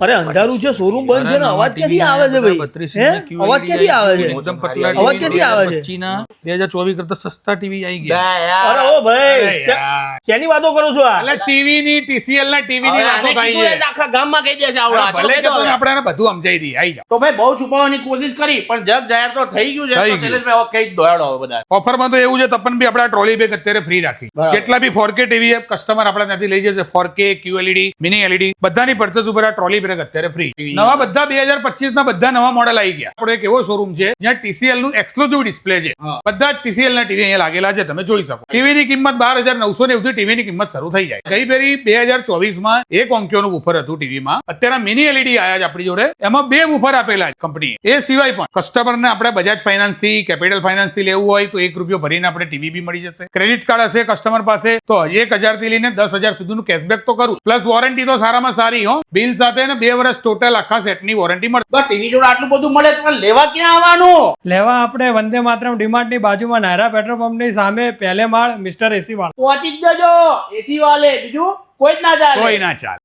અરે અંધારું છે, શોરૂમ બંધ છે ને અવાજ ક્યાંથી આવે છે ભાઈ? અવાજ ક્યાંથી આવે છે? અવાજ ક્યાંથી આવે છે? 2024 કરતા સસ્તા ટીવી આવી ગયા. અરે ઓ ભાઈ, શેની વાતો કરો છો આ? એટલે ટીવી ની TCL ના ટીવી ની વાતો થાય છે. આખા ગામમાં કહી દે છે આવડા. ભલે કે તમે આપણે એને બધું સમજાવી દઈએ. આવી જાઓ. તો ભાઈ બહુ છુપાવવાની કોશિશ કરી પણ જગ જાહેર તો થઈ ગયું છે. થઈ તો ગયું. શૈલેષભાઈ હવે કઈ દોડાડો હવે બધા. ઓફરમાં તો એવું છે, તપન બી આપણે ટ્રોલી બેગ અત્યારે ફ્રી રાખી. બરાબર. જેટલા બી 4K ટીવી કસ્ટમર આપણા ત્યાંથી લઈ જશે, 4K QLED મિની LED બધાની પરચેસ ઉપર આ ટ્રોલી બેગ અત્યારે ફ્રી. નવા બધા 2025 ના બધા નવા મોડેલ આવી ગયા. આપણો એક એવો શોરૂમ છે જ્યાં TCL નું એક્સક્લુઝિવ ડિસ્પ્લે છે. બધા જ TCL ના ટીવી અહીંયા લાગેલા છે, તમે જોઈ શકો. ટીવી ની કિંમત 12,990 થી ટીવી ની કિંમત શરૂ થઈ જાય. ગઈ ફેરી 2024 માં એક ઓંક્યોનું બુફર હતું ટીવીમાં. અત્યારે મિની LED આયા છે આપણી જોડે, એમાં 2 બુફર આપેલા છે કંપનીએ. એ સિવાય પણ કસ્ટમરને આપણે બજાજ ફાઇનાન્સ થી, કેપિટલ ફાઇનાન્સ થી લેવું હોય તો ₹1 ભરીને આપણે ટીવી બી મળી જશે. ક્રેડિટ કાર્ડ હશે કસ્ટમર પાસે તો 1,000 થી લઈને 10,000 સુધીનું કેશબેક તો કરું. પ્લસ વોરંટી તો સારામાં સારી હો, બિલ સાથે ને 2 વર્ષ ટોટલ આખા સેટની વોરંટી મળે. બસ ટીવી જોડે આટલું બધું મળે તો લેવા ક્યાં આવવાનું? લેવા આપણે વંદે માતરમ ડીમાર્ટ ની બાજુમાં નાયરા પેટ્રોલ પંપ ની સામે પહેલે માળ મિસ્ટર એસી વાળા. પહોંચી જ જજો. એસી વાલે બીજું કોઈ જ ના ચાલે. કોઈ ના ચાલે.